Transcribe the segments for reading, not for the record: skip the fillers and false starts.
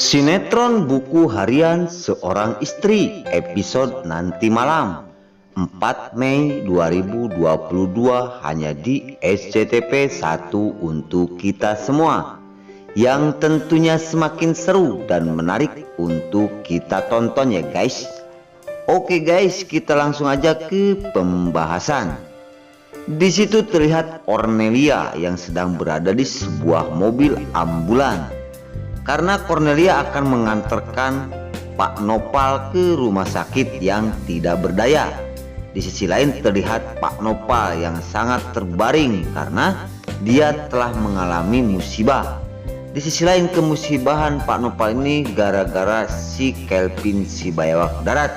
Sinetron buku harian Seorang Istri episode nanti malam 4 Mei 2022 hanya di SCTV 1 untuk kita semua, yang tentunya semakin seru dan menarik untuk kita tonton ya guys. Oke guys, kita langsung aja ke pembahasan. Di situ terlihat Cornelia yang sedang berada di sebuah mobil ambulan karena Cornelia akan mengantarkan Pak Nopal ke rumah sakit yang tidak berdaya. Di sisi lain terlihat Pak Nopal yang sangat terbaring karena dia telah mengalami musibah. Di sisi lain kemusibahan Pak Nopal ini gara-gara si Kelvin si bayawak darat.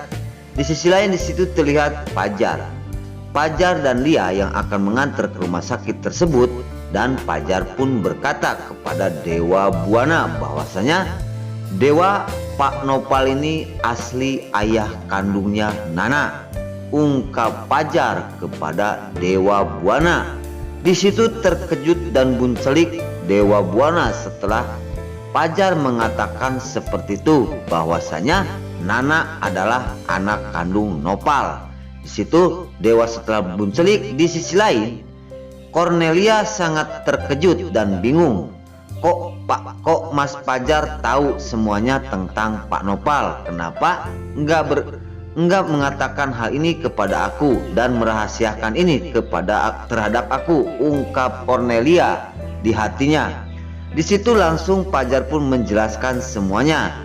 Di sisi lain di situ terlihat Fajar dan Lia yang akan mengantar ke rumah sakit tersebut, dan Fajar pun berkata kepada Dewa Buana bahwasanya Dewa, Pak Nopal ini asli ayah kandungnya Nana, ungkap Fajar kepada Dewa Buana. Di situ terkejut dan buncelik Dewa Buana setelah Fajar mengatakan seperti itu bahwasanya Nana adalah anak kandung Nopal. Di situ Dewa setelah buncelik. Di sisi lain Cornelia sangat terkejut dan bingung. Kok Mas Fajar tahu semuanya tentang Pak Nopal? Kenapa enggak mengatakan hal ini kepada aku dan merahasiakan ini terhadap aku, ungkap Cornelia di hatinya. Di situ langsung Fajar pun menjelaskan semuanya.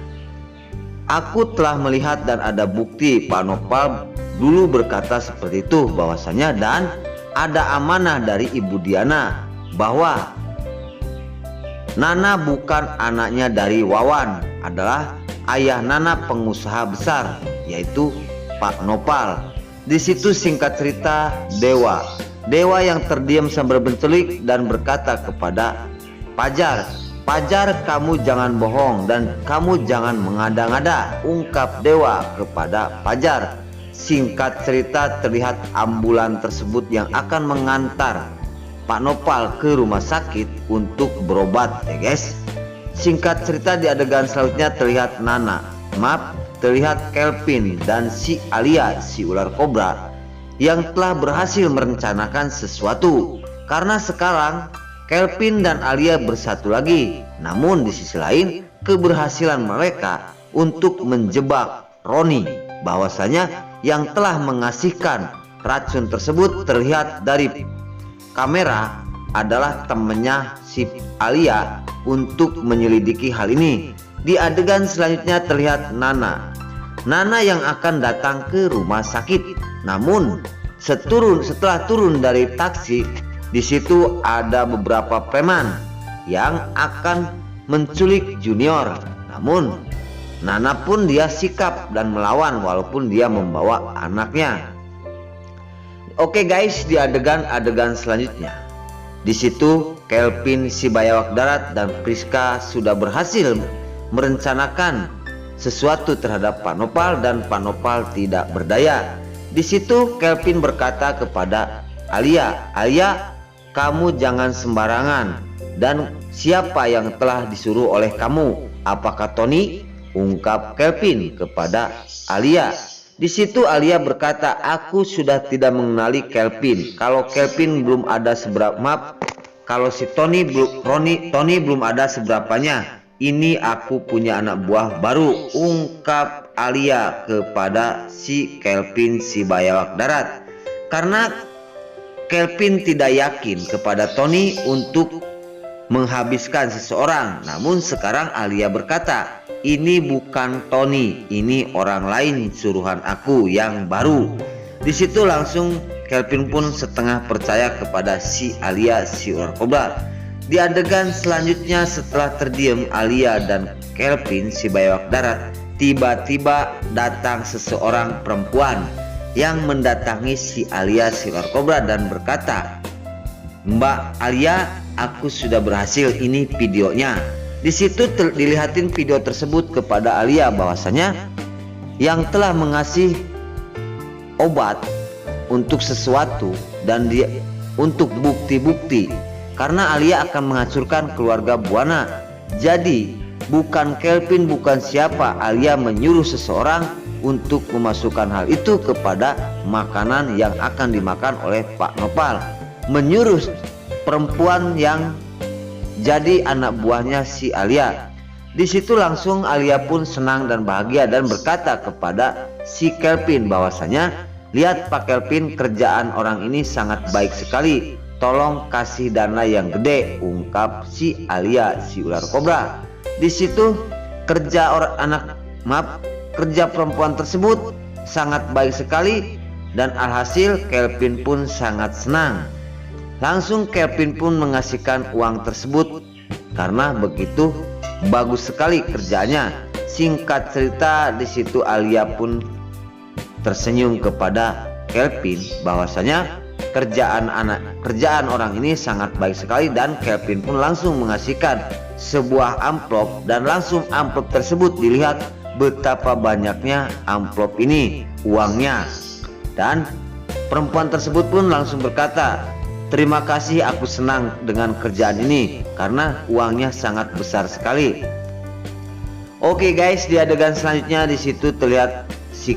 Aku telah melihat dan ada bukti Pak Nopal dulu berkata seperti itu bahwasanya, dan ada amanah dari Ibu Diana bahwa Nana bukan anaknya dari Wawan, adalah ayah Nana pengusaha besar yaitu Pak Nopal. Di situ singkat cerita Dewa yang terdiam sambil berbencelik dan berkata kepada Fajar, kamu jangan bohong dan kamu jangan mengada-ngada, ungkap Dewa kepada Fajar. Singkat cerita terlihat ambulan tersebut yang akan mengantar Pak Nopal ke rumah sakit untuk berobat ya guys. Singkat cerita di adegan selanjutnya terlihat terlihat Kelvin dan si Alia si ular kobra yang telah berhasil merencanakan sesuatu, karena sekarang Kelvin dan Alia bersatu lagi. Namun di sisi lain keberhasilan mereka untuk menjebak Roni bahwasanya yang telah mengasihkan racun tersebut terlihat dari kamera adalah temannya si Alia untuk menyelidiki hal ini. Di adegan selanjutnya terlihat Nana yang akan datang ke rumah sakit. Namun setelah turun dari taksi, di situ ada beberapa preman yang akan menculik Junior. Namun Nana pun dia sikap dan melawan walaupun dia membawa anaknya. Oke guys, di adegan selanjutnya di situ Kelvin si bayawak darat dan Priska sudah berhasil merencanakan sesuatu terhadap Pak Nopal dan Pak Nopal tidak berdaya. Di situ Kelvin berkata kepada Alia, kamu jangan sembarangan, dan siapa yang telah disuruh oleh kamu? Apakah Tony? Ungkap Kelvin kepada Alia. Di situ Alia berkata, aku sudah tidak mengenali Kelvin. Kalau Kelvin belum ada kalau si Tony belum ada seberapanya. Ini aku punya anak buah baru, ungkap Alia kepada si Kelvin si bayawak darat. Karena Kelvin tidak yakin kepada Tony untuk menghabiskan seseorang. Namun sekarang Alia berkata, ini bukan Tony, ini orang lain suruhan aku yang baru. Di situ langsung Kelvin pun setengah percaya kepada si Alia si ular kobra. Di adegan selanjutnya setelah terdiam Alia dan Kelvin si bayawak darat, tiba-tiba datang seseorang perempuan yang mendatangi si Alia si ular kobra dan berkata, Mbak Alia, aku sudah berhasil, ini videonya. Di situ dilihatin video tersebut kepada Alia bahwasanya yang telah mengasih obat untuk sesuatu dan dia untuk bukti-bukti, karena Alia akan menghancurkan keluarga Buana. Jadi bukan Kelvin, bukan siapa, Alia menyuruh seseorang untuk memasukkan hal itu kepada makanan yang akan dimakan oleh Pak Nopal. Menyuruh perempuan yang jadi anak buahnya si Alia. Di situ langsung Alia pun senang dan bahagia dan berkata kepada si Kelvin bahwasanya, lihat Pak Kelvin, kerjaan orang ini sangat baik sekali. Tolong kasih dana yang gede, ungkap si Alia, si ular kobra. Di situ kerja kerja perempuan tersebut sangat baik sekali dan alhasil Kelvin pun sangat senang. Langsung Kelvin pun mengasihkan uang tersebut karena begitu bagus sekali kerjanya. Singkat cerita, di situ Alia pun tersenyum kepada Kelvin bahwasanya kerjaan orang ini sangat baik sekali, dan Kelvin pun langsung mengasihkan sebuah amplop dan langsung amplop tersebut dilihat betapa banyaknya amplop ini uangnya, dan perempuan tersebut pun langsung berkata, terima kasih, aku senang dengan kerjaan ini karena uangnya sangat besar sekali. Oke guys, di adegan selanjutnya di situ terlihat si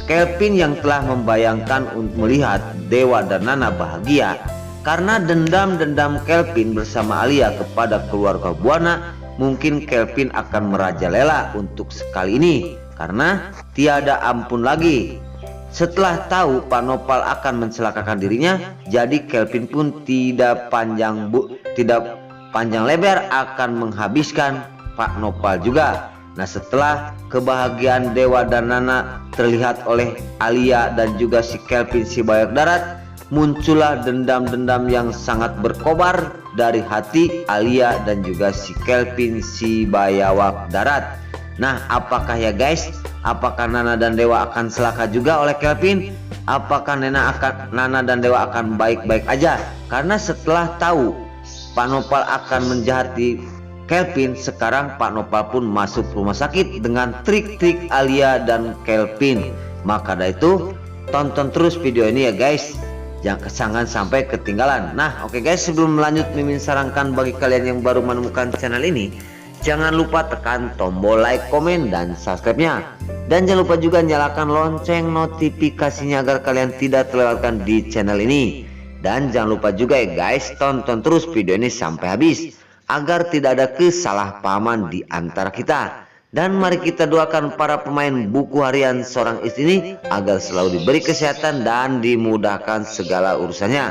Kelvin yang telah membayangkan untuk melihat Dewa dan Nana bahagia karena dendam Kelvin bersama Alia kepada keluarga Buana. Mungkin Kelvin akan merajalela untuk sekali ini karena tiada ampun lagi. Setelah tahu Pak Nopal akan mencelakakan dirinya, jadi Kelvin pun tidak panjang lebar akan menghabiskan Pak Nopal juga. Nah, setelah kebahagiaan Dewa dan Nana terlihat oleh Alia dan juga si Kelvin si Bayak Darat, muncullah dendam yang sangat berkobar dari hati Alia dan juga si Kelvin si Bayawak Darat. Nah, apakah ya guys, apakah Nana dan Dewa akan celaka juga oleh Kelvin? Apakah Nana dan Dewa akan baik-baik aja? Karena setelah tahu Pak Nopal akan menjahati Kelvin, sekarang Pak Nopal pun masuk rumah sakit dengan trik-trik Alia dan Kelvin. Maka dari itu tonton terus video ini ya guys, jangan sampai ketinggalan. Nah oke guys, sebelum lanjut Mimin sarankan bagi kalian yang baru menemukan channel ini, jangan lupa tekan tombol like, komen, dan subscribe-nya. Dan jangan lupa juga nyalakan lonceng notifikasinya agar kalian tidak terlewatkan di channel ini. Dan jangan lupa juga ya guys, tonton terus video ini sampai habis agar tidak ada kesalahpahaman di antara kita. Dan mari kita doakan para pemain buku harian seorang istri ini agar selalu diberi kesehatan dan dimudahkan segala urusannya.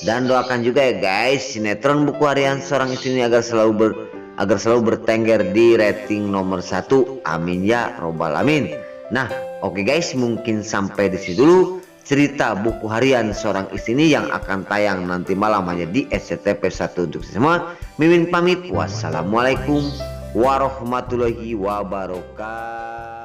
Dan doakan juga ya guys sinetron buku harian seorang istri ini agar selalu bertengger di rating nomor 1. Amin ya robbal alamin. Nah oke guys, mungkin sampai di sini dulu cerita buku harian seorang istri ini yang akan tayang nanti malam hanya di SCTP 1 untuk semua. Mimin pamit, wassalamualaikum warahmatullahi wabarakatuh.